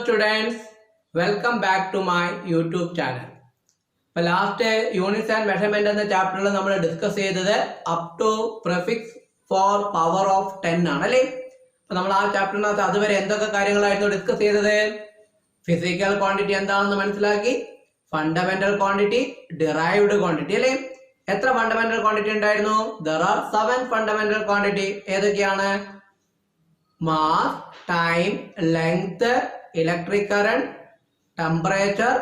students, welcome back to my YouTube channel. Last units and measurement എന്ന ചാപ്റ്ററിൽ നമ്മൾ discuss ചെയ്തത് up to prefix for power of 10 ആണ് അല്ലേ. അപ്പൊ നമ്മൾ ആ ചാപ്റ്ററിനകത്ത് അതുവരെ എന്തൊക്കെ കാര്യങ്ങളായിരുന്നു ഡിസ്കസ് ചെയ്തത്? ഫിസിക്കൽ ക്വാണ്ടിറ്റി എന്താണെന്ന് മനസ്സിലാക്കി, ഫണ്ടമെന്റൽ ക്വാണ്ടിറ്റി, ഡിറൈവ്ഡ് ക്വാണ്ടിറ്റി അല്ലേ. എത്ര ഫണ്ടമെന്റൽ ക്വാണ്ടിറ്റി ഉണ്ടായിരുന്നു? there are 7 fundamental quantity. ഏതൊക്കെയാണ്? Mass, time, length, electric current, temperature,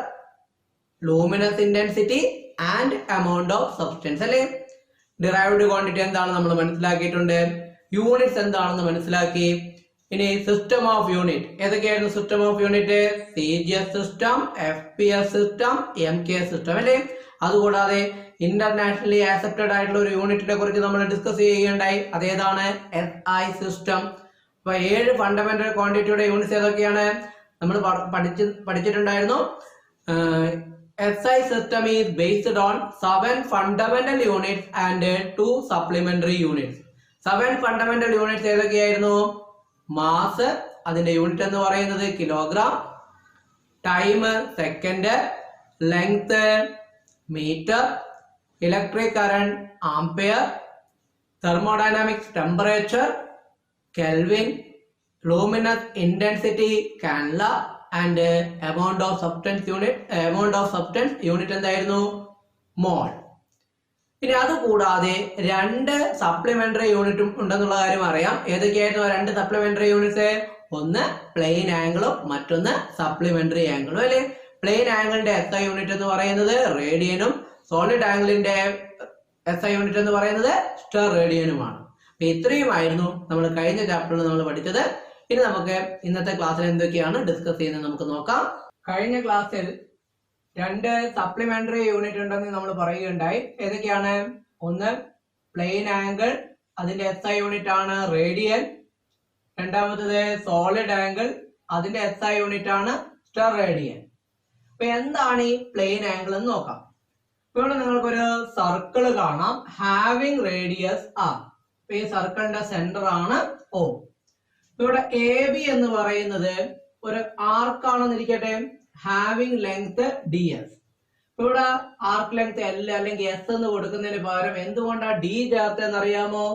luminous intensity and amount of substance അല്ലേ. ഡിറൈവ്ഡ് ക്വാണ്ടിറ്റി എന്താണെന്ന് നമ്മൾ മനസ്സിലാക്കിയിട്ടുണ്ട്. യൂണിറ്റ്സ് എന്താണെന്ന് മനസ്സിലാക്കി. ഇനി സിസ്റ്റം ഓഫ് യൂണിറ്റ് ഏതൊക്കെയായിരുന്നു? System of unit CGS system, FPS system, MK system അല്ലേ. അതുകൂടാതെ ഇന്റർനാഷണലി ആക്സെപ്റ്റഡ് ആയിട്ടുള്ള ഒരു യൂണിറ്റിനെ കുറിച്ച് നമ്മൾ ഡിസ്കസ് ചെയ്യുകയുണ്ടായി. അതേതാണ്? SI system. അപ്പൊ 7 ഫണ്ടമെന്റൽ ക്വാണ്ടിറ്റിയുടെ യൂണിറ്റ്സ് ഏതൊക്കെയാണ് നമ്മൾ പഠിച്ചിട്ടുണ്ടായിരുന്നു. SI system is based on 7 fundamental units and 2 supplementary units. 7 fundamental units ഏതൊക്കെയായിരുന്നു? മാസ്, അതിന്റെ യൂണിറ്റ് എന്ന് പറയുന്നത് kilogram, time second, length metre, electric current ampere, thermodynamics temperature Kelvin, luminous intensity candela and amount of substance unit എന്തായിരുന്നു? മോൾ. ഇനി അത് കൂടാതെ 2 supplementary യൂണിറ്റും ഉണ്ടെന്നുള്ള കാര്യം അറിയാം. ഏതൊക്കെയായിരുന്നു 2 സപ്ലിമെന്ററി യൂണിറ്റ്സ്? ഒന്ന് പ്ലെയിൻ ആംഗിളും മറ്റൊന്ന് സപ്ലിമെന്ററി ആംഗിളും അല്ലെ. പ്ലെയിൻ ആംഗിളിന്റെ SI യൂണിറ്റ് എന്ന് പറയുന്നത് റേഡിയനും, സോളിഡ് ആംഗിളിന്റെ SI യൂണിറ്റ് എന്ന് പറയുന്നത് സ്റ്റർ റേഡിയനുമാണ്. ഇത്രയുമായിരുന്നു നമ്മൾ കഴിഞ്ഞ ചാപ്റ്ററിൽ നമ്മൾ പഠിച്ചത്. ഇനി നമുക്ക് ഇന്നത്തെ ക്ലാസ്സിൽ എന്തൊക്കെയാണ് ഡിസ്കസ് ചെയ്യുന്നത് നമുക്ക് നോക്കാം. കഴിഞ്ഞ ക്ലാസ്സിൽ 2 സപ്ലിമെന്ററി യൂണിറ്റ് ഉണ്ടെന്ന് നമ്മൾ പറയുകയുണ്ടായി. ഏതൊക്കെയാണ്? ഒന്ന് പ്ലെയിൻ ആംഗിൾ, അതിന്റെ SI യൂണിറ്റ് ആണ് റേഡിയൻ. രണ്ടാമത്തത് സോളിഡ് ആംഗിൾ, അതിന്റെ SI യൂണിറ്റ് ആണ് സ്റ്റർ റേഡിയൻ. അപ്പൊ എന്താണ് ഈ പ്ലെയിൻ ആംഗിൾ എന്ന് നോക്കാം. ഇവിടെ നിങ്ങൾക്കൊരു സർക്കിൾ കാണാം, ഹാവിംഗ് റേഡിയസ് R. ഈ സർക്കിളിന്റെ സെന്റർ ആണ് O. ഇവിടെ AB എന്ന് പറയുന്നത് ഒരു ആർക്കാണെന്ന് ഇരിക്കട്ടെ, ഹാവിംഗ് ലെങ്ത് DS. ഇവിടെ ആർക്ക് ലെങ്ത് L അല്ലെങ്കിൽ S എന്ന് കൊടുക്കുന്നതിന് പകരം എന്തുകൊണ്ടാണ് D ചേർത്തെന്ന് അറിയാമോ?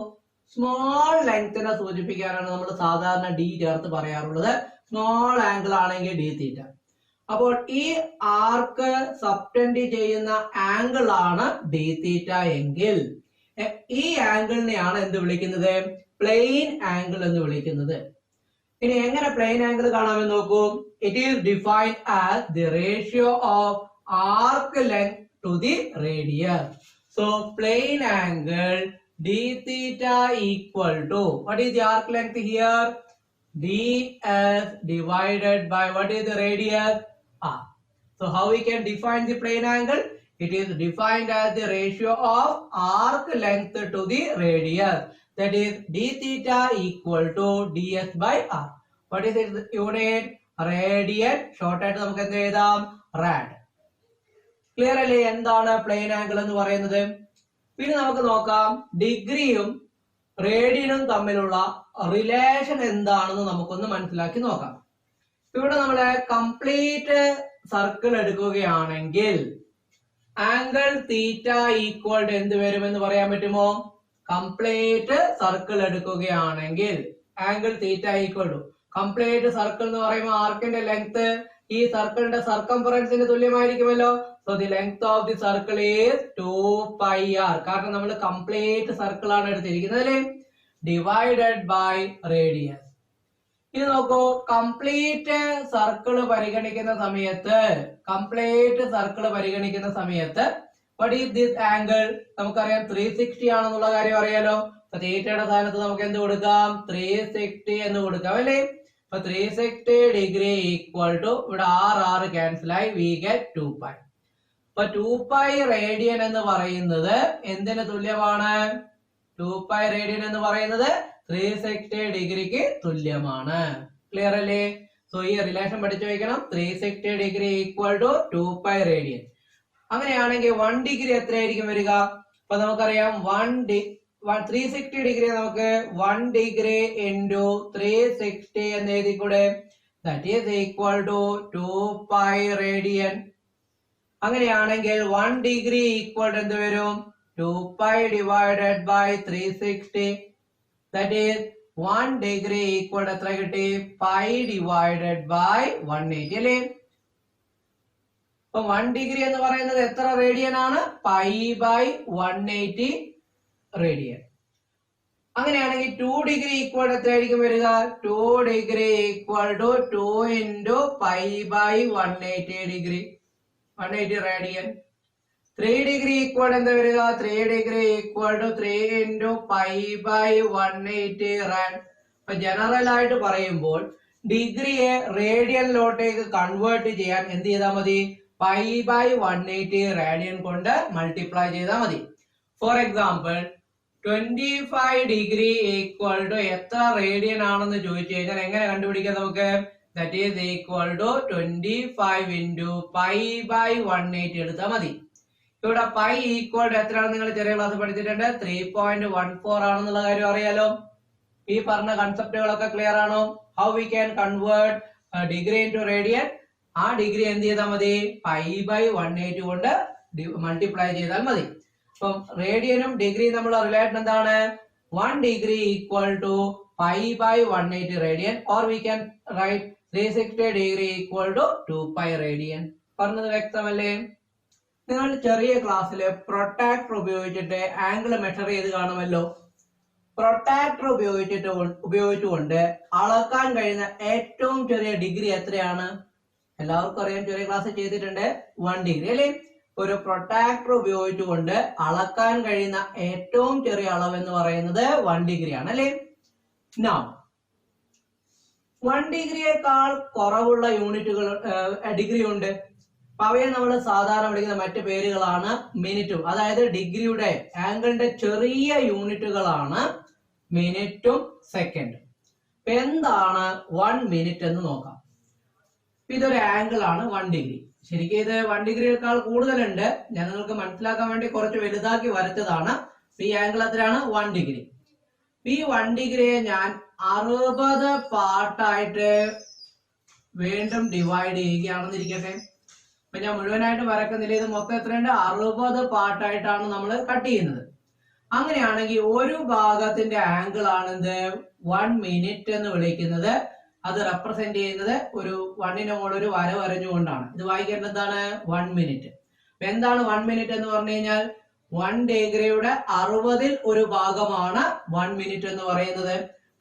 സ്മോൾ ലെങ്തിനെ സൂചിപ്പിക്കാനാണ് നമ്മൾ സാധാരണ D ചേർത്ത് പറയാറുള്ളത്. സ്മോൾ ആംഗിൾ ആണെങ്കിൽ D തീറ്റ. അപ്പോൾ ഈ ആർക്ക് സബ്ടെൻഡ് ചെയ്യുന്ന ആംഗിൾ ആണ് D തീറ്റ എങ്കിൽ ഈ ആംഗിളിനെയാണ് എന്ത് വിളിക്കുന്നത്? പ്ലെയിൻ ആംഗിൾ എന്ന് വിളിക്കുന്നത്. ഇനി എങ്ങനെ പ്ലെയിൻ ആംഗിൾ കാണാമെന്ന് നോക്കൂ. It is defined as the ratio of arc length to the radius. So plane angle D theta equal to what is the arc length here? DS divided by what is the radius? R. So how we can define the plane angle? It is defined as the ratio of arc length to the radius. That is D theta equal to DS by R. What is its unit? Radian. Short ആയിട്ട് നമുക്ക് എന്ത് എഴുതാം? Rad. Clear അല്ലേ എന്താണ് plain angle എന്ന് പറയുന്നത്? പിന്നെ നമുക്ക് നോക്കാം ഡിഗ്രിയും റേഡിയനും തമ്മിലുള്ള റിലേഷൻ എന്താണെന്ന് നമുക്കൊന്ന് മനസ്സിലാക്കി നോക്കാം. ഇവിടെ നമ്മള് കംപ്ലീറ്റ് സർക്കിൾ എടുക്കുകയാണെങ്കിൽ ആംഗിൾ തീറ്റ ഈക്വൽ ടു എന്ത് വരുമെന്ന് പറയാൻ പറ്റുമോ? കംപ്ലീറ്റ് സർക്കിൾ എടുക്കുകയാണെങ്കിൽ angle theta equal to complete circle എന്ന് പറയുമ്പോൾ ആർക്കിന്റെ ലെങ്ത് ഈ സർക്കിളിന്റെ സർക്കംഫറൻസിന് തുല്യമായിരിക്കുമല്ലോ. So the length of the circle is 2πr. കാരണം നമ്മൾ കംപ്ലീറ്റ് സർക്കിൾ ആണ് എടുത്തിരിക്കുന്നത് അല്ലേ. Divided by radius. ഇത് നോക്കൂ, കംപ്ലീറ്റ് സർക്കിൾ പരിഗണിക്കുന്ന സമയത്ത് what is this angle? നമുക്കറിയാം 360 ആണെന്നുള്ള കാര്യം അറിയാലോ. അപ്പൊ തീറ്റയുടെ സ്ഥാനത്ത് നമുക്ക് എന്ത് കൊടുക്കാം? 360 എന്ന് കൊടുക്കാം അല്ലേ. അപ്പൊ 360 ഡിഗ്രി ഈക്വൽ ടു ഇവിടെ R ക്യാൻസൽ ആയി we get 2π. അപ്പൊ 2π റേഡിയൻ എന്ന് പറയുന്നത് എന്തിന് തുല്യമാണ്? 2π റേഡിയൻ എന്ന് പറയുന്നത് 360 ഡിഗ്രിക്ക് തുല്യമാണ്. ക്ലിയർ അല്ലേ? സോ ഈ റിലേഷൻ പഠിച്ചു വയ്ക്കണം. 360 ഡിഗ്രി ഈക്വൽ ടു 2π റേഡിയൻ. അങ്ങനെയാണെങ്കിൽ 1 ഡിഗ്രി എത്രയായിരിക്കും വരിക? അപ്പൊ നമുക്കറിയാം 360 ഡിഗ്രി നമുക്ക് 1 ഡിഗ്രി ഇൻറ്റു 360 എന്ന് എഴുതിക്കൂടെ. that is equal to 2 pi radian. അങ്ങനെയാണെങ്കിൽ 1 ഡിഗ്രി ഈക്വൽ എന്ത് വരും? 2 pi divided by 360. That is 1 degree equal എത്ര കിട്ടി? pi divided by 180 അല്ലേ? അപ്പൊ 1 ഡിഗ്രി എന്ന് പറയുന്നത് എത്ര റേഡിയൻ ആണ്? pi by 180 radian. അങ്ങനെയാണെങ്കിൽ 2 ഡിഗ്രി ഈക്വൽ എത്രയായിരിക്കും വരിക? 2 degree equal to 2 into pi by 180 degree, 180 radian. 3 degree equal എന്താ വരിക? 3 degree equal to 3 into pi by 180 റാൻ. അപ്പൊ ജനറൽ ആയിട്ട് പറയുമ്പോൾ ഡിഗ്രിയെ റേഡിയനിലോട്ടേക്ക് കൺവേർട്ട് ചെയ്യാൻ എന്ത് ചെയ്താൽ മതി? pi by 180 റേഡിയൻ കൊണ്ട് മൾട്ടിപ്ലൈ ചെയ്താൽ മതി. For example 25 degree equal to എത്ര റേഡിയൻ ആണെന്ന് ചോദിച്ചു കഴിഞ്ഞാൽ എങ്ങനെ കണ്ടുപിടിക്കാം നമുക്ക്? That is equal to 25 into pi by 180 എടുത്താൽ മതി. ഇവിടെ pi ഈക്വൽ ടു എത്രയാണ് നിങ്ങൾ ചെറിയ ക്ലാസ് പഠിച്ചിട്ടുണ്ട്? 3.14 ആണെന്നുള്ള കാര്യം അറിയാലോ. ഈ പറഞ്ഞ കൺസെപ്റ്റുകളൊക്കെ ക്ലിയർ ആണോ? How we can convert degree into radian? ആ ഡിഗ്രി എന്ത് ചെയ്താൽ മതി? pi by 180 കൊണ്ട് മൾട്ടിപ്ലൈ ചെയ്താൽ മതി. അപ്പം റേഡിയനും ഡിഗ്രിയും തമ്മിലുള്ള റിലേഷൻ എന്താണ്? 1 degree equal to pi by 180 radian, or we can write 360 degree equal to 2 pi radian. പറഞ്ഞത് വ്യക്തമല്ലേ? നിങ്ങൾ ചെറിയ ക്ലാസ്സിൽ പ്രൊട്ടാക്ടർ ഉപയോഗിച്ചിട്ട് ആംഗിൾ മെഷർ ചെയ്ത് കാണുമല്ലോ. പ്രൊട്ടാക്ടർ ഉപയോഗിച്ചുകൊണ്ട് അളക്കാൻ കഴിയുന്ന ഏറ്റവും ചെറിയ ഡിഗ്രി എത്രയാണ്? എല്ലാവർക്കും അറിയാം, ചെറിയ ക്ലാസ് ചെയ്തിട്ടുണ്ട്, 1 ഡിഗ്രി അല്ലേ? ഒരു പ്രൊട്ടാക്ടർ ഉപയോഗിച്ചുകൊണ്ട് അളക്കാൻ കഴിയുന്ന ഏറ്റവും ചെറിയ അളവ് എന്ന് പറയുന്നത് 1 ഡിഗ്രി ആണ് അല്ലേ? നൗ 1 ഡിഗ്രിയേക്കാൾ കുറവുള്ള യൂണിറ്റുകൾ ഡിഗ്രി ഉണ്ട്. അപ്പൊ അവയെ നമ്മൾ സാധാരണ വിളിക്കുന്ന മറ്റു പേരുകളാണ് മിനിറ്റും. അതായത് ഡിഗ്രിയുടെ ആംഗിളിന്റെ ചെറിയ യൂണിറ്റുകളാണ് മിനിറ്റും സെക്കൻഡും. എന്താണ് 1 മിനിറ്റ് എന്ന് നോക്കാം. ഇതൊരു ആംഗിൾ ആണ് 1 ഡിഗ്രി. ശരിക്കും ഇത് 1 ഡിഗ്രിയേക്കാൾ കൂടുതലുണ്ട്. ഞാൻ നിങ്ങൾക്ക് മനസ്സിലാക്കാൻ വേണ്ടി കുറച്ച് വലുതാക്കി വരച്ചതാണ്. ഈ ആംഗിൾ എത്രയാണ്? 1 ഡിഗ്രി. ഈ 1 ഡിഗ്രിയെ ഞാൻ 60 പാർട്ടായിട്ട് വീണ്ടും ഡിവൈഡ് ചെയ്യുകയാണെന്നിരിക്കട്ടെ. അപ്പൊ ഞാൻ മുഴുവനായിട്ട് വരക്കുന്നില്ല. ഇത് മൊത്തം എത്രയുണ്ട്? 60 പാർട്ടായിട്ടാണ് നമ്മൾ കട്ട് ചെയ്യുന്നത്. അങ്ങനെയാണെങ്കിൽ ഒരു ഭാഗത്തിന്റെ ആംഗിൾ ആണ് എന്ത്? 1 മിനിറ്റ് എന്ന് വിളിക്കുന്നത്. അത് റെപ്രസെന്റ് ചെയ്യുന്നത് ഒരു 1ന് മുകളിൽ ഒരു വര വരഞ്ഞുകൊണ്ടാണ്. ഇത് വായിക്കേണ്ടത് എന്താണ്? 1 മിനിറ്റ്. എന്താണ് 1 മിനിറ്റ് എന്ന് പറഞ്ഞു കഴിഞ്ഞാൽ 1 ഡിഗ്രിയുടെ 60ൽ ഒരു ഭാഗമാണ് 1 മിനിറ്റ് എന്ന് പറയുന്നത്.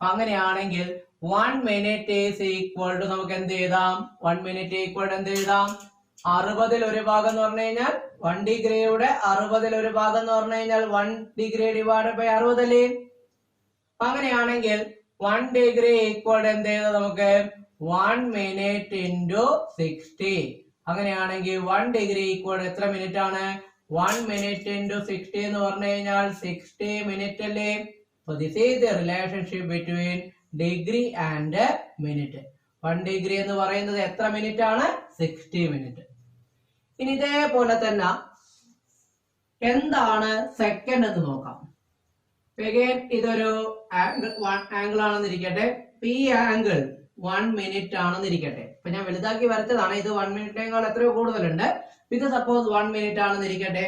അങ്ങനെയാണെങ്കിൽ 1 മിനിറ്റ് ഈസ് ഈക്വൽ ടു നമുക്ക് എന്ത് എഴുതാം? 1 മിനിറ്റ് ഈക്വൽ എന്ത് എഴുതാം? 60ൽ ഒരു ഭാഗം എന്ന് പറഞ്ഞു കഴിഞ്ഞാൽ 1 ഡിഗ്രിയുടെ 60ൽ ഒരു ഭാഗം എന്ന് പറഞ്ഞു കഴിഞ്ഞാൽ 1 ഡിഗ്രി ഡിവൈഡ് ബൈ 60 അല്ലേ? അങ്ങനെയാണെങ്കിൽ 1 ഡിഗ്രി ഈക്വൽ എന്ത് ചെയ്താൽ നമുക്ക്? 1 മിനിറ്റ് ഇൻറ്റു 60. അങ്ങനെയാണെങ്കിൽ 1 ഡിഗ്രി ഈക്വൽ എത്ര മിനിറ്റ് ആണ്? 1 മിനിറ്റ് ഇൻറ്റു 60 എന്ന് പറഞ്ഞു കഴിഞ്ഞാൽ 60 മിനിറ്റ് അല്ലേ? So this is the relationship between degree and minute. 1 degree എന്ന് പറയുന്നത് എത്ര മിനിറ്റ് ആണ്? 60 മിനിറ്റ്. ഇനി ഇതേപോലെ തന്നെ എന്താണ് സെക്കൻഡ് എന്ന് നോക്കാം. Again ഇതൊരു ആംഗിൾ ആണെന്നിരിക്കട്ടെ. ഈ ആംഗിൾ 1 മിനിറ്റ് ആണെന്നിരിക്കട്ടെ. അപ്പൊ ഞാൻ വലുതാക്കി വരച്ചതാണ്. ഇത് 1 മിനിറ്റിനേക്കാൾ എത്രയോ കൂടുതലുണ്ട്. ഇത് സപ്പോസ് 1 മിനിറ്റ് ആണെന്നിരിക്കട്ടെ.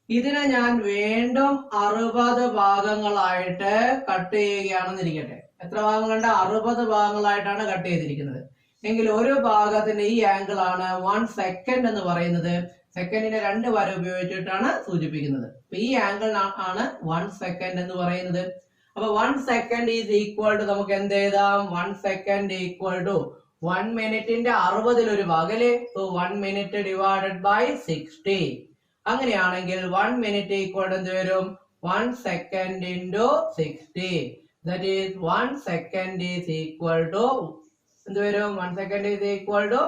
ഇതിനെ ഞാൻ വീണ്ടും 60 ഭാഗങ്ങളായിട്ട് കട്ട് ചെയ്യുകയാണെന്നിരിക്കട്ടെ. എത്ര ഭാഗങ്ങളുണ്ട്? 60 ഭാഗങ്ങളായിട്ടാണ് കട്ട് ചെയ്തിരിക്കുന്നത്. എങ്കിൽ ഒരു ഭാഗത്തിന്റെ ഈ ആംഗിൾ ആണ് 1 സെക്കൻഡ് എന്ന് പറയുന്നത്. സെക്കൻഡിനെ 2 വര ഉപയോഗിച്ചിട്ടാണ് സൂചിപ്പിക്കുന്നത്. അപ്പൊ ഈ ആംഗിൾ ആണ് 1 സെക്കൻഡ് എന്ന് പറയുന്നത്. അപ്പൊ 1 സെക്കൻഡ് ഈസ് ഈക്വൽ ടു നമുക്ക് എന്ത് എഴുതാം? 1 സെക്കൻഡ് ഈക്വൽ ടു 1 മിനിറ്റിന്റെ 60ൽ ഒരു ഭാഗം അല്ലേ? So 1 minute divided by 60. അങ്ങനെയാണെങ്കിൽ 1 മിനിറ്റ് ഈക്വൽ എന്ത് വരും? 1 second into 60. That is 1 second is equal to എന്ത് വരും? 1 second is equal to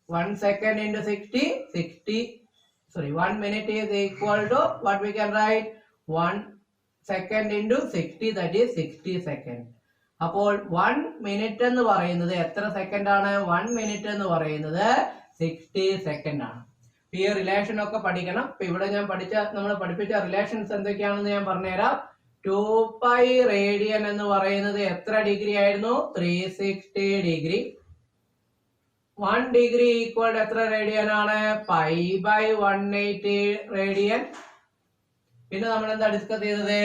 1 second into 60, 1 minute is equal to what we can write? 1 second into 60, that is 60 seconds. അപ്പോൾ 1 minute എന്ന് പറയുന്നത് എത്ര second ആണ്? 1 minute എന്ന് പറയുന്നത് 60 സെക്കൻഡ് ആണ്. ഈ റിലേഷൻ ഒക്കെ പഠിക്കണം. ഇപ്പൊ ഇവിടെ ഞാൻ നമ്മൾ പഠിപ്പിച്ച റിലേഷൻസ് എന്തൊക്കെയാണെന്ന് ഞാൻ പറഞ്ഞുതരാം. 2π റേഡിയൻ എന്ന് പറയുന്നത് എത്ര ഡിഗ്രി ആയിരുന്നു? 360 ഡിഗ്രി. 1 ഡിഗ്രി ഈക്വൽ എത്ര റേഡിയൻ ആണ്? π/180 റേഡിയൻ. പിന്നെ നമ്മൾ എന്താ ഡിസ്കസ് ചെയ്തത്?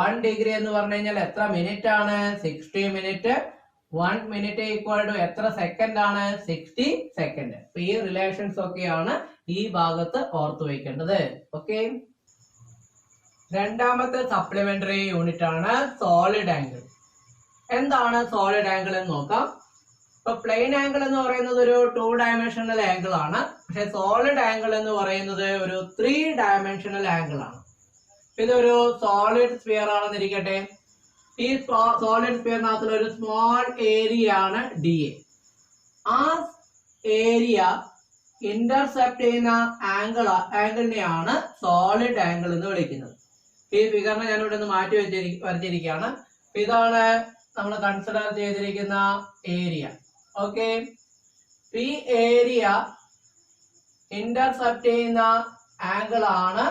1 ഡിഗ്രി എന്ന് പറഞ്ഞു കഴിഞ്ഞാൽ എത്ര മിനിറ്റ് ആണ്? 60 മിനിറ്റ്. 1 മിനിറ്റ് ഈക്വൽ ടു എത്ര സെക്കൻഡ് ആണ്? 60 സെക്കൻഡ്. ഈ റിലേഷൻസ് ഒക്കെയാണ് ഈ ഭാഗത്ത് ഓർത്തു വെക്കേണ്ടത്. ഓക്കെ. രണ്ടാമത്തെ സപ്ലിമെന്ററി യൂണിറ്റ് ആണ് സോളിഡ് ആംഗിൾ. എന്താണ് സോളിഡ് ആംഗിൾ എന്ന് നോക്കാം. ഇപ്പൊ പ്ലെയിൻ ആംഗിൾ എന്ന് പറയുന്നത് ഒരു 2 ഡയമെൻഷണൽ ആംഗിൾ ആണ്. പക്ഷെ സോളിഡ് ആംഗിൾ എന്ന് പറയുന്നത് ഒരു 3 ഡയമെൻഷണൽ ആംഗിൾ ആണ്. ഇതൊരു സോളിഡ് സ്ഫിയർ ആണെന്നിരിക്കട്ടെ. ഈ സോളിഡ് സ്ഫിയറിനകത്തുള്ള ഒരു സ്മോൾ ഏരിയ ആണ് DA. ആ ഏരിയ ഇന്റർസെപ്റ്റ് ചെയ്യുന്ന ആംഗിളിനെയാണ് സോളിഡ് ആംഗിൾ എന്ന് വിളിക്കുന്നത്. ഈ ഫിഗറിനെ ഞാൻ ഇവിടെ നിന്ന് മാറ്റി വരച്ചിരിക്കുകയാണ്. ഇതാണ് നമ്മൾ കൺസിഡർ ചെയ്തിരിക്കുന്ന ഏരിയ. ഓക്കെ. ഈ ഏരിയ ഇന്റർസെപ്റ്റ് ചെയ്യുന്ന ആംഗിൾ ആണ്.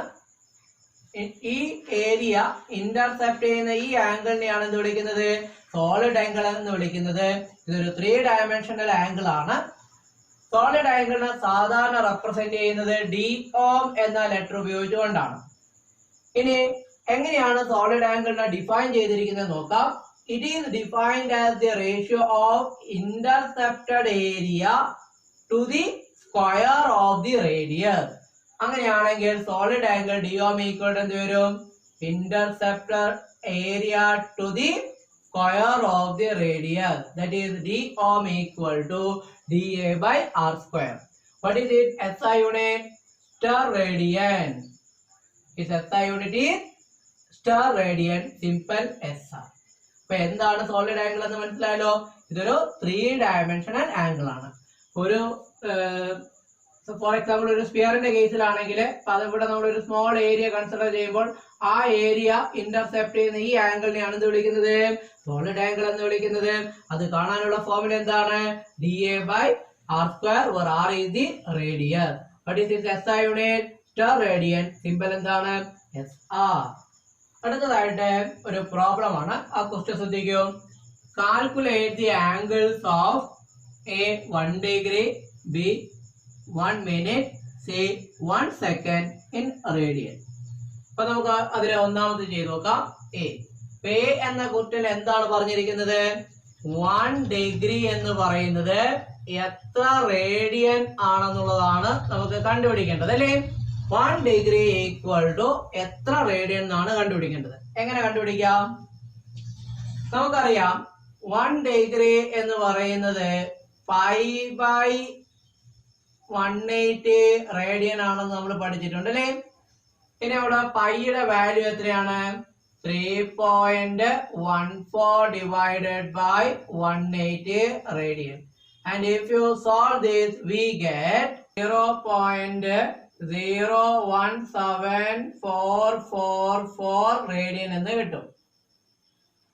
ഈ ഏരിയ ഇന്റർസെപ്റ്റ് ചെയ്യുന്ന ഈ ആംഗിളിനെയാണ് എന്ത് വിളിക്കുന്നത്? സോളിഡ് ആംഗിൾ എന്ന് വിളിക്കുന്നത്. ഇതൊരു 3 ഡയമെൻഷണൽ ആംഗിൾ ആണ്. സോളിഡ് ആംഗിളിനെ സാധാരണ റെപ്രസെന്റ് ചെയ്യുന്നത് DO എന്ന ലെറ്റർ ഉപയോഗിച്ചുകൊണ്ടാണ്. ഇനി എങ്ങനെയാണ് സോളിഡ് ആംഗിളിനെ ഡിഫൈൻ ചെയ്തിരിക്കുന്നത് നോക്കാം. It is defined as the ratio of intercepted area to the square of the radius. അങ്ങനെയാണെങ്കിൽ solid angle DO equal to എന്ത് വരും? Intercepted area to the square of the radius. That is DO equal to DA/r². What is it? SI unit? Star radian. Its SI unit is star radian. Simple SR. അപ്പൊ എന്താണ് solid angle എന്ന് മനസ്സിലായല്ലോ. ഇതൊരു 3 dimensional angle ആണ്. ഒരു for example ഒരു സ്ഫിയറിന്റെ കേസിലാണെങ്കിൽ അതിവിടെ നമ്മൾ ഒരു സ്മോൾ ഏരിയ കൺസിഡർ ചെയ്യുമ്പോൾ ആ ഏരിയ ഇന്റർസെപ്റ്റ് ചെയ്യുന്ന ഈ ആംഗിളിനെയാണ് എന്ത് വിളിക്കുന്നത്? സോളിഡ് ആംഗിൾ എന്ന് വിളിക്കുന്നത്. അത് കാണാനുള്ള ഫോർമുല എന്താണ്? DA/r², where r is the radius. What is this SI unit? Star radian. Symbol എന്താണ്? SR. അടുത്തതായിട്ട് ഒരു പ്രോബ്ലം ആണ്. ആ ക്വസ്റ്റ്യൻ ശ്രദ്ധിക്കൂ. Calculate the angles of A 1 degree, B 1 minute, C 1 second in radian. അപ്പൊ നമുക്ക് അതിലെ ഒന്നാമത് ചെയ്ത് നോക്കാം. A എന്ന ക്വസ്റ്റ്യൻ എന്താണ് പറഞ്ഞിരിക്കുന്നത്? 1 ഡിഗ്രി എന്ന് പറയുന്നത് എത്ര റേഡിയൻ ആണെന്നുള്ളതാണ് നമുക്ക് കണ്ടുപിടിക്കേണ്ടത് അല്ലേ. 1 ഡിഗ്രി ഈക്വൽ ടു എത്ര റേഡിയൻ എന്നാണ് കണ്ടുപിടിക്കേണ്ടത്. എങ്ങനെ കണ്ടുപിടിക്കാം? നമുക്കറിയാം 1 ഡിഗ്രി എന്ന് പറയുന്നത് π/180 റേഡിയൻ ആണെന്ന് നമ്മൾ പഠിച്ചിട്ടുണ്ട് അല്ലേ. ഇനി അവിടെ പൈയുടെ വാല്യൂ എത്രയാണ്? 3.14 divided by 180 radian. And if you solve this, we get 0.017444 radian എന്ന് കിട്ടും.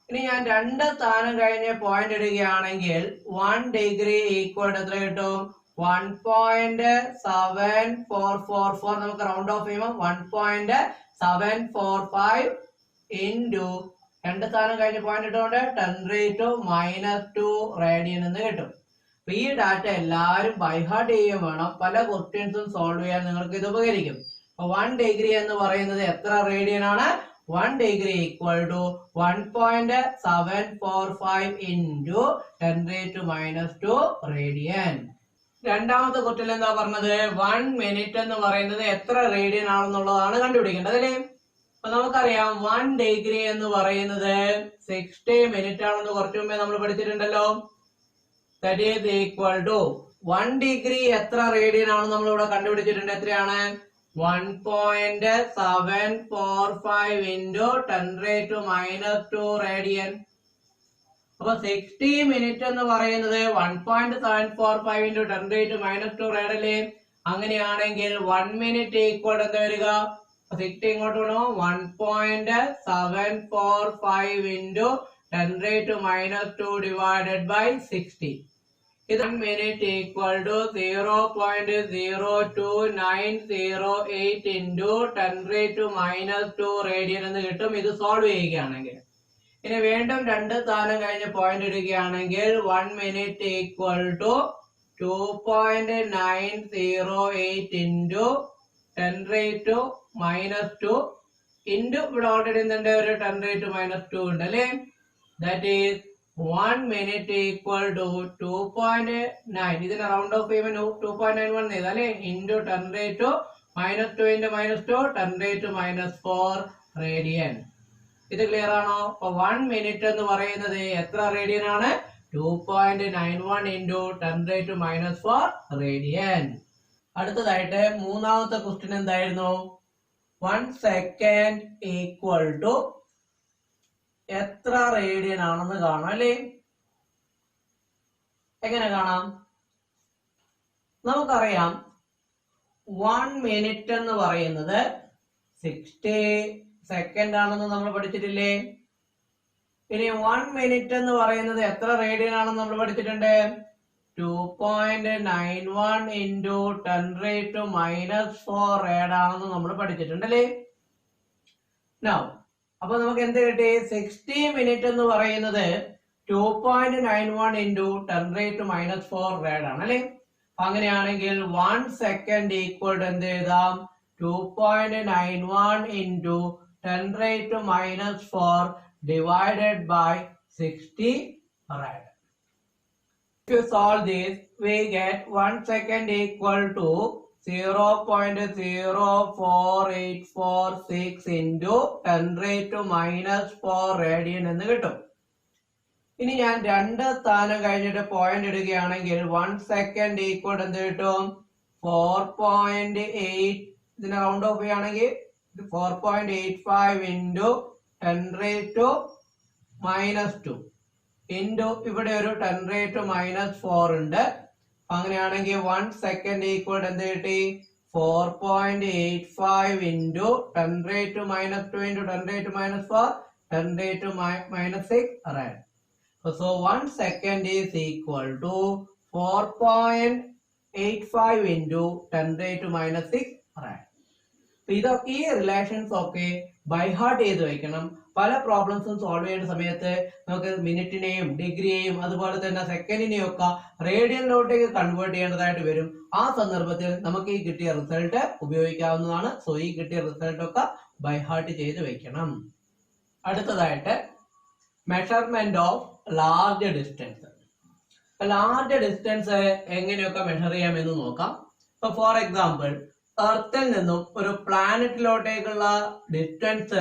ഇനി ഞാൻ 2 സ്ഥാനം കഴിഞ്ഞ് പോയിന്റ് ഇടുകയാണെങ്കിൽ 1 ഡിഗ്രി ഈക്വൽ എത്ര കിട്ടും? 1.7444. നമുക്ക് റൗണ്ട് ഓഫ് ചെയ്യുമ്പോൾ 1.745 ഇൻറ്റു 2 സ്ഥാനം കഴിഞ്ഞ് പോയിന്റ് ഇട്ടുകൊണ്ട് 10⁻⁻² റേഡിയൻ എന്ന് കിട്ടും. ഈ ഡാറ്റ എല്ലാവരും ബൈഹാർട്ട് ചെയ്യുകയും വേണം. പല ക്വസ്റ്റ്യൻസും സോൾവ് ചെയ്യാൻ നിങ്ങൾക്ക് ഇത് ഉപകരിക്കും. 1 ഡിഗ്രി എന്ന് പറയുന്നത് എത്ര റേഡിയൻ ആണ്? 1 degree equal to 1.745 into 10⁻² radian. രണ്ടാമത്തെ ക്വസ്റ്റ്യൻ എന്താ പറഞ്ഞത്? 1 മിനിറ്റ് എന്ന് പറയുന്നത് എത്ര റേഡിയൻ ആണെന്നുള്ളതാണ് കണ്ടുപിടിക്കേണ്ടത് അല്ലേ. അപ്പൊ നമുക്കറിയാം 1 ഡിഗ്രി എന്ന് പറയുന്നത് 60 മിനിറ്റ് ആണെന്ന് കുറച്ചു മുമ്പേ നമ്മൾ പഠിച്ചിട്ടുണ്ടല്ലോ. That is equal to 1 degree എത്ര റേഡിയൻ ആണെന്ന് നമ്മൾ ഇവിടെ കണ്ടുപിടിച്ചിട്ടുണ്ട്. എത്രയാണ്? 1.745 ഇൻറ്റു 10⁻² റേഡിയൻ. അപ്പൊ 60 മിനിറ്റ് എന്ന് പറയുന്നത് 1.745 ഇൻറ്റു 10⁻² റേഡിയൻ. അങ്ങനെയാണെങ്കിൽ 1 മിനിറ്റ് ഈക്വൽ എന്താ വരിക? 60 ഇങ്ങോട്ട് വേണം. 1.745 ഇൻറ്റു 10⁻² ഡിവൈഡഡ് ബൈ 60. ഇത് 1 minute equal to 0.02908 into 10 raised to minus 2 radian എന്ന് കിട്ടും ഇത് സോൾവ് ചെയ്യുകയാണെങ്കിൽ. ഇനി വീണ്ടും രണ്ട് സ്ഥാനം കഴിഞ്ഞ് പോയിന്റ് എടുക്കുകയാണെങ്കിൽ 1 minute equal to 2.908 into 10 raised to minus 2 into ഇവിടെ ഓൾറെഡി എന്തുണ്ട് ഒരു 10 raised to minus 2 ഉണ്ട് അല്ലേ. That is 1 minute equal to 2.9 ഇതിന് റൗണ്ട് ഓഫ് ചെയ്യുമ്പോൾ 2.91 ചെയ്താൽ അല്ലേ into 10 raised to minus 2 into minus 2 10 raised to minus 4 radian. ഇത് ക്ലിയർ ആണോ? അപ്പൊ 1 minute എന്ന് പറയുന്നത് എത്ര റേഡിയൻ ആണ്? 2.91 into 10 raised to minus 4 radian. അടുത്തതായിട്ട് മൂന്നാമത്തെ ക്വസ്റ്റ്യൻ എന്തായിരുന്നു? 1 second equal to എത്ര റേഡിയൻ ആണെന്ന് കാണാം അല്ലേ. എങ്ങനെ കാണാം? നമുക്കറിയാം 1 minute എന്ന് പറയുന്നത് 60 സെക്കൻഡ് ആണെന്ന് നമ്മൾ പഠിച്ചിട്ടില്ലേ. ഇനി 1 minute എന്ന് പറയുന്നത് എത്ര റേഡിയൻ ആണെന്ന് നമ്മൾ പഠിച്ചിട്ടുണ്ട്? 2.91 into 10 raised to minus 4 rad ആണെന്ന് നമ്മൾ പഠിച്ചിട്ടുണ്ടല്ലേ. നൗ അപ്പൊ നമുക്ക് എന്ത് കിട്ടി? 60 minute എന്ന് പറയുന്നത് 2.91 into 10 raised to minus 4 rad ആണ് അല്ലേ. അങ്ങനെയാണെങ്കിൽ 1 second equal to എന്ത് എഴുതാം? 2.91 into 10 raised to minus 4 divided by 60 rad. If you solve this, we get 1 second equal to 0.04846 into 10 raised to minus 4 radian എന്ന് കിട്ടും. ഇനി ഞാൻ രണ്ട് സ്ഥാനം കഴിഞ്ഞിട്ട് പോയിന്റ് ഇടുകയാണെങ്കിൽ 1 second equal എന്ത് കിട്ടും? 4.8 ഇതിനെ റൗണ്ട് ഓഫ് ചെയ്യുകയാണെങ്കിൽ 4.85 into 10 raised to minus 2 into ഇവിടെ ഒരു 10 raised to minus 4 ഉണ്ട്. അങ്ങനെയാണെങ്കിൽ 1 second equal എന്ത് കിട്ടി? 4.85 into 10 raised to minus 2 into 10 raised to minus 4 10 raised to minus 6 rad. So 1 second is equal to 4.85 into 10 raised to minus 6 rad. ഇതൊക്കെ ഈ relations ഒക്കെ by heart ചെയ്ത് വെക്കണം. പല പ്രോബ്ലംസും സോൾവ് ചെയ്യുന്ന സമയത്ത് നമുക്ക് മിനിറ്റിനെയും ഡിഗ്രിയെയും അതുപോലെ തന്നെ സെക്കൻഡിനെയും ഒക്കെ റേഡിയനിലോട്ടേക്ക് കൺവേർട്ട് ചെയ്യേണ്ടതായിട്ട് വരും. ആ സന്ദർഭത്തിൽ നമുക്ക് ഈ കിട്ടിയ റിസൾട്ട് ഉപയോഗിക്കാവുന്നതാണ്. സോ ഈ കിട്ടിയ റിസൾട്ട് ഒക്കെ ബൈ ഹാർട്ട് ചെയ്ത് വെക്കണം. അടുത്തതായിട്ട് measurement of large distance. Large distance എങ്ങനെയൊക്കെ മെഷർ ചെയ്യാമെന്ന് നോക്കാം. ഇപ്പൊ ഫോർ എക്സാമ്പിൾ എർത്തിൽ നിന്നും ഒരു പ്ലാനറ്റിലോട്ടേക്കുള്ള ഡിസ്റ്റൻസ്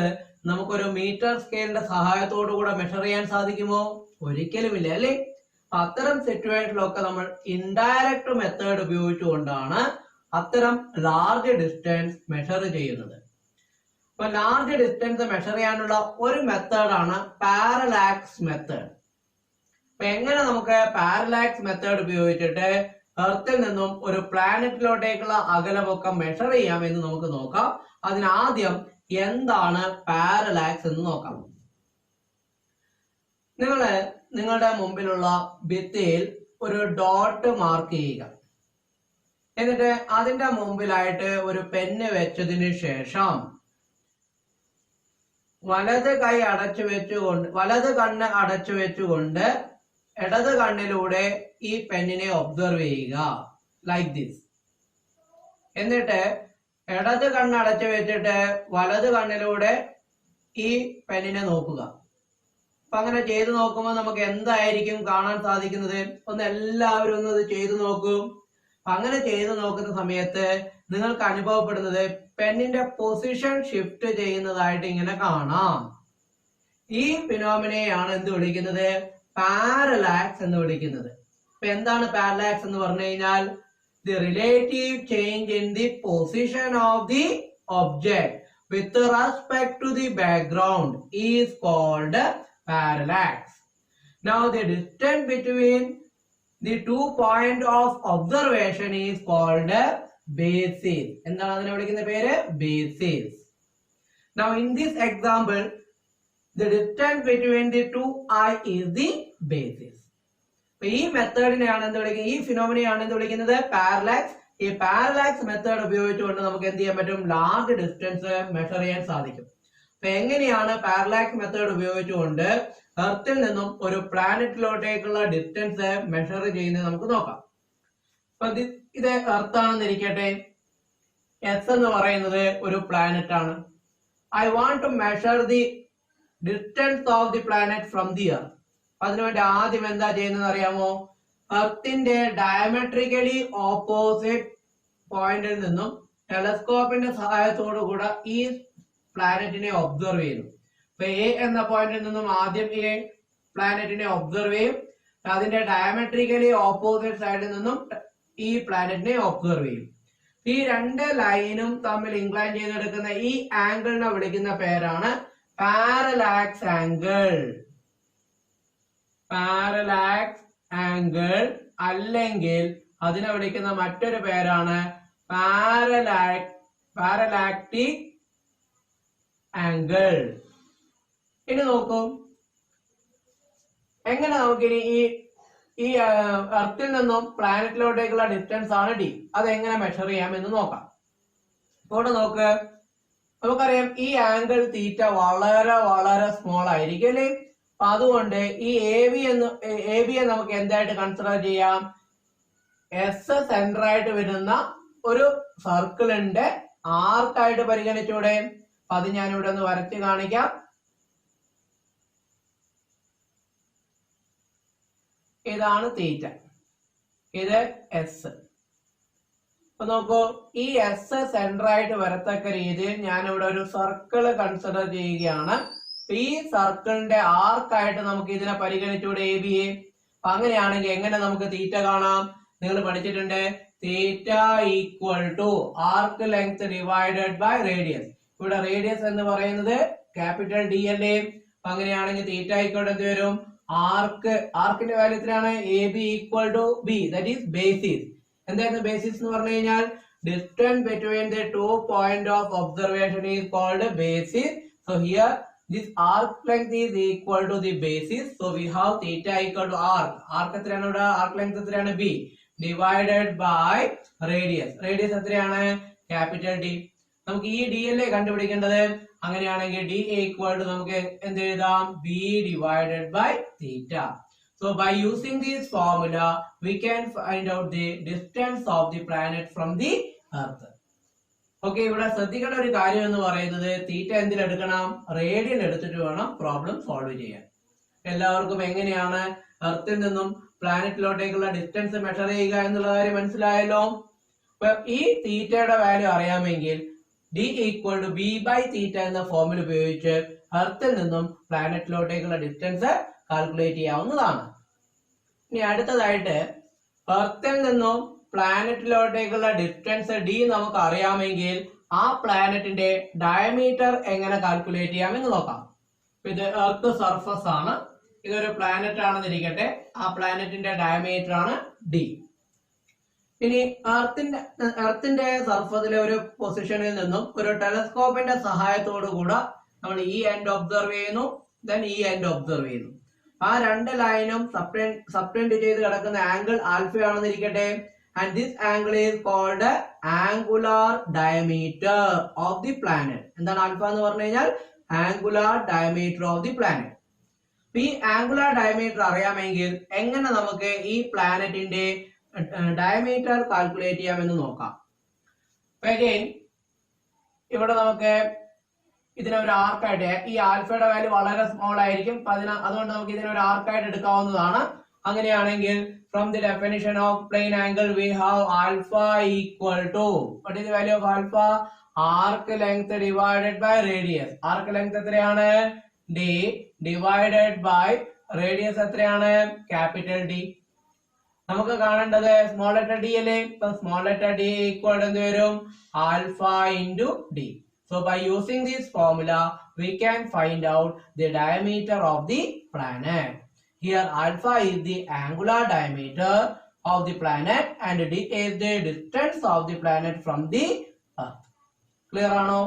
നമുക്കൊരു മീറ്റർ സ്കെയിലിന്റെ സഹായത്തോടു കൂടെ മെഷർ ചെയ്യാൻ സാധിക്കുമോ? ഒരിക്കലുമില്ല അല്ലേ. അത്തരം സിറ്റുവേഷനിലൊക്കെ നമ്മൾ ഇൻഡയറക്റ്റ് മെത്തേഡ് ഉപയോഗിച്ചുകൊണ്ടാണ് അത്തരം ലാർജ് ഡിസ്റ്റൻസ് മെഷർ ചെയ്യുന്നത്. അപ്പൊ ലാർജ് ഡിസ്റ്റൻസ് മെഷർ ചെയ്യാനുള്ള ഒരു മെത്തേഡാണ് പാരലാക്സ് മെത്തേഡ്. അപ്പൊ എങ്ങനെ നമുക്ക് പാരലാക്സ് മെത്തേഡ് ഉപയോഗിച്ചിട്ട് എർത്തിൽ നിന്നും ഒരു പ്ലാനറ്റിലോട്ടേക്കുള്ള അകലമൊക്കെ മെഷർ ചെയ്യാം എന്ന് നമുക്ക് നോക്കാം. അതിനാദ്യം എന്താണ് പാരലാക്സ് എന്ന് നോക്കാം. നിങ്ങളുടെ മുമ്പിലുള്ള ഭിത്തിയിൽ ഒരു ഡോട്ട് മാർക്ക് ചെയ്യുക. എന്നിട്ട് അതിന്റെ മുമ്പിലായിട്ട് ഒരു പെന്ന് വെച്ചതിന് ശേഷം വലത് കണ്ണ് അടച്ചു വെച്ചുകൊണ്ട് ഇടത് കണ്ണിലൂടെ ഈ പെന്നിനെ ഒബ്സർവ് ചെയ്യുക ലൈക്ക് ദിസ്. എന്നിട്ട് ഇടത് കണ്ണ് അടച്ചു വെച്ചിട്ട് വലത് കണ്ണിലൂടെ ഈ പെന്നിനെ നോക്കുക. അപ്പൊ അങ്ങനെ ചെയ്തു നോക്കുമ്പോൾ നമുക്ക് എന്തായിരിക്കും കാണാൻ സാധിക്കുന്നത്? എല്ലാവരും ഒന്ന് ചെയ്തു നോക്കും. അങ്ങനെ ചെയ്തു നോക്കുന്ന സമയത്ത് നിങ്ങൾക്ക് അനുഭവപ്പെടുന്നത് പെന്നിന്റെ പൊസിഷൻ ഷിഫ്റ്റ് ചെയ്യുന്നതായിട്ട് ഇങ്ങനെ കാണാം. ഈ ഫിനോമിനയാണ് എന്ത് വിളിക്കുന്നത്? പാരലാക്സ് എന്ന് വിളിക്കുന്നത്. അപ്പൊ എന്താണ് പാരലാക്സ് എന്ന് പറഞ്ഞു കഴിഞ്ഞാൽ the relative change in the position of the object with respect to the background is called parallax. Now the distance between the 2 points of observation is called basis. എന്താണ് അതിനെ വിളിക്കുന്ന പേര്? basis. Now in this example the distance between the two eye is the basis. ഈ മെത്തേഡിനെയാണ് എന്ത് വിളിക്കുന്നത്, ഈ ഫിനോമിനയാണ് എന്ത് വിളിക്കുന്നത്, പാരലാക്സ്. ഈ പാരലാക്സ് മെത്തേഡ് ഉപയോഗിച്ചുകൊണ്ട് നമുക്ക് എന്ത് ചെയ്യാൻ പറ്റും, ലാർജ് ഡിസ്റ്റൻസ് മെഷർ ചെയ്യാൻ സാധിക്കും. അപ്പൊ എങ്ങനെയാണ് പാരലാക്സ് മെത്തേഡ് ഉപയോഗിച്ചുകൊണ്ട് എർത്തിൽ നിന്നും ഒരു പ്ലാനറ്റിലോട്ടേക്കുള്ള ഡിസ്റ്റൻസ് മെഷർ ചെയ്യുന്നത് നമുക്ക് നോക്കാം. അപ്പൊ ഇത് എർത്ത് ആണെന്നിരിക്കട്ടെ, എസ് എന്ന് പറയുന്നത് ഒരു പ്ലാനറ്റ് ആണ്. I want to measure the distance of the planet from the earth. അതിനുവേണ്ടി ആദ്യം എന്താ ചെയ്യുന്നത് അറിയാമോ, എർത്തിന്റെ ഡയമെട്രിക്കലി ഓപ്പോസിറ്റ് പോയിന്റിൽ നിന്നും ടെലസ്കോപ്പിന്റെ സഹായത്തോടു കൂടെ ഈ പ്ലാനറ്റിനെ ഒബ്സർവ് ചെയ്യുന്നു. അപ്പൊ എ എന്ന പോയിന്റിൽ നിന്നും ആദ്യം ഈ പ്ലാനറ്റിനെ ഒബ്സർവ് ചെയ്യും, അതിന്റെ ഡയമെട്രിക്കലി ഓപ്പോസിറ്റ് സൈഡിൽ നിന്നും ഈ പ്ലാനറ്റിനെ ഒബ്സർവ് ചെയ്യും. ഈ രണ്ട് ലൈനും തമ്മിൽ ഇൻക്ലൈൻ ചെയ്തെടുക്കുന്ന ഈ ആംഗിളിനെ വിളിക്കുന്ന പേരാണ് പാരലാക്സ് ആംഗിൾ. പാരലാക്സ് ആംഗിൾ അല്ലെങ്കിൽ അതിനെ വിളിക്കുന്ന മറ്റൊരു പേരാണ് പാരലാക്റ്റിക് ആംഗിൾ. ഇനി നോക്കൂ, എങ്ങനെ നമുക്കിനി ഈ എർത്തിൽ നിന്നും പ്ലാനറ്റിലോട്ടേക്കുള്ള ഡിസ്റ്റൻസ് ആണ് ഡി, അതെങ്ങനെ മെഷർ ചെയ്യാം എന്ന് നോക്കാം. ഇവിടെ നോക്ക്, നമുക്കറിയാം ഈ ആംഗിൾ തീറ്റ വളരെ വളരെ സ്മോൾ ആയിരിക്കും അല്ലേ. അപ്പൊ അതുകൊണ്ട് ഈ എ ബി നമുക്ക് എന്തായിട്ട് കൺസിഡർ ചെയ്യാം, എസ് സെന്റർ ആയിട്ട് വരുന്ന ഒരു സർക്കിളിന്റെ ആർക്കായിട്ട് പരിഗണിച്ചൂടെ. അത് ഞാൻ ഇവിടെ ഒന്ന് വരച്ച് കാണിക്കാം. ഇതാണ് തീറ്റ, ഇത് എസ്. അപ്പൊ നോക്കൂ, ഈ എസ് സെന്റർ ആയിട്ട് വരത്തക്ക രീതിയിൽ ഞാൻ ഇവിടെ ഒരു സർക്കിൾ കൺസിഡർ ചെയ്യുകയാണ്. ഈ സർക്കിളിന്റെ ആർക്കായിട്ട് നമുക്ക് ഇതിനെ പരിഗണിച്ചൂടെ എ ബി എ. അപ്പൊ അങ്ങനെയാണെങ്കിൽ എങ്ങനെ നമുക്ക് തീറ്റ കാണാം, നിങ്ങൾ പഠിച്ചിട്ടുണ്ട്, theta equal to arc length divided by radius. ഇവിടെ റേഡിയസ് എന്ന് പറയുന്നത് ക്യാപിറ്റൽ ഡി അല്ലേ. അപ്പൊ അങ്ങനെയാണെങ്കിൽ തീറ്റ ഈക്വൽ എന്ത് വരും, ആർക്കിന്റെ വാല്യൂ എത്രയാണ്, A B equal to B, that is basis. എന്തായിരുന്നു ബേസിസ് എന്ന് പറഞ്ഞു കഴിഞ്ഞാൽ, distance between the two point of observation is called basis. So here this arc length is equal to the basis, so we have theta equal to arc എത്രയാണ് ഇവിടെ, arc length എത്രയാണ്, b divided by radius എത്രയാണ്, capital D. നമുക്ക് ഈ D അല്ലേ കണ്ടുപിടിക്കേണ്ടത്. അങ്ങനെയാണെങ്കിൽ D equal to നമുക്ക് എന്ത് എഴുതാം, b divided by theta. So by using this formula we can find out the distance of the planet from the earth. Okay, ഇവിടെ ശ്രദ്ധിക്കേണ്ട ഒരു കാര്യം എന്ന് പറയുന്നത്, തീറ്റ എന്തിലെടുക്കണം, റേഡിയൻ എടുത്തിട്ട് വേണം പ്രോബ്ലം സോൾവ് ചെയ്യാൻ. എല്ലാവർക്കും എങ്ങനെയാണ് എർത്തിൽ നിന്നും പ്ലാനറ്റിലോട്ടേക്കുള്ള ഡിസ്റ്റൻസ് മെഷർ ചെയ്യുക എന്നുള്ള കാര്യം മനസ്സിലായല്ലോ. അപ്പൊ ഈ തീറ്റയുടെ വാല്യൂ അറിയാമെങ്കിൽ D equal to B by theta എന്ന ഫോമിൽ ഉപയോഗിച്ച് എർത്തിൽ നിന്നും പ്ലാനറ്റിലോട്ടേക്കുള്ള ഡിസ്റ്റൻസ് കാൽക്കുലേറ്റ് ചെയ്യാവുന്നതാണ്. ഇനി അടുത്തതായിട്ട്, എർത്തിൽ നിന്നും പ്ലാനറ്റിലോട്ടേക്കുള്ള ഡിസ്റ്റൻസ് ഡി നമുക്ക് അറിയാമെങ്കിൽ ആ പ്ലാനറ്റിന്റെ ഡയമീറ്റർ എങ്ങനെ കാൽക്കുലേറ്റ് ചെയ്യാമെന്ന് നോക്കാം. ഇത് എർത്ത് സർഫസ് ആണ്, ഇതൊരു പ്ലാനറ്റ് ആണെന്നിരിക്കട്ടെ, ആ പ്ലാനറ്റിന്റെ ഡയമീറ്റർ ആണ് ഡി. ഇനി എർത്തിന്റെ സർഫസിലെ ഒരു പൊസിഷനിൽ നിന്നും ഒരു ടെലസ്കോപ്പിന്റെ സഹായത്തോടു കൂടെ നമ്മൾ ഈ എൻഡ് ഒബ്സർവ് ചെയ്യുന്നു, ദെൻ ഈ എൻഡ് ഒബ്സർവ് ചെയ്യുന്നു. ആ രണ്ട് ലൈനും സബ്ടെൻഡ് ചെയ്ത് കിടക്കുന്ന ആംഗിൾ ആൽഫ ആണെന്നിരിക്കട്ടെ. And this angle is called the angular diameter of the planet. എന്താണ് ആൽഫ എന്ന് പറഞ്ഞു കഴിഞ്ഞാൽ, angular diameter of the planet. ഈ ആംഗുലാർ ഡയമീറ്റർ അറിയാമെങ്കിൽ എങ്ങനെ നമുക്ക് ഈ പ്ലാനറ്റിന്റെ ഡയമീറ്റർ കാൽക്കുലേറ്റ് ചെയ്യാമെന്ന് നോക്കാം. അഗൈൻ ഇവിടെ നമുക്ക് ഇതിനൊരു ആർക്കായിട്ട്, ഈ ആൽഫയുടെ വാല്യൂ വളരെ സ്മോൾ ആയിരിക്കും, അതുകൊണ്ട് നമുക്ക് ഇതിനൊരു ആർക്കായിട്ട് എടുക്കാവുന്നതാണ്. അങ്ങനെയാണെങ്കിൽ from the definition of plane angle we have alpha equal to, what is the value of alpha, arc length divided by radius. Arc length എത്രയാണ്, d divided by radius എത്രയാണ്, capital D. നമുക്ക് കാണേണ്ടത് സ്മോൾ ലെറ്റർ d അല്ലേ. ഇപ്പൊ small letter d equal എന്ത് വരും, alpha into d. So by using this formula we can find out the diameter of the planet. Here alpha is the angular diameter of the planet and d is the distance of the planet from the earth. Clear ആണോ?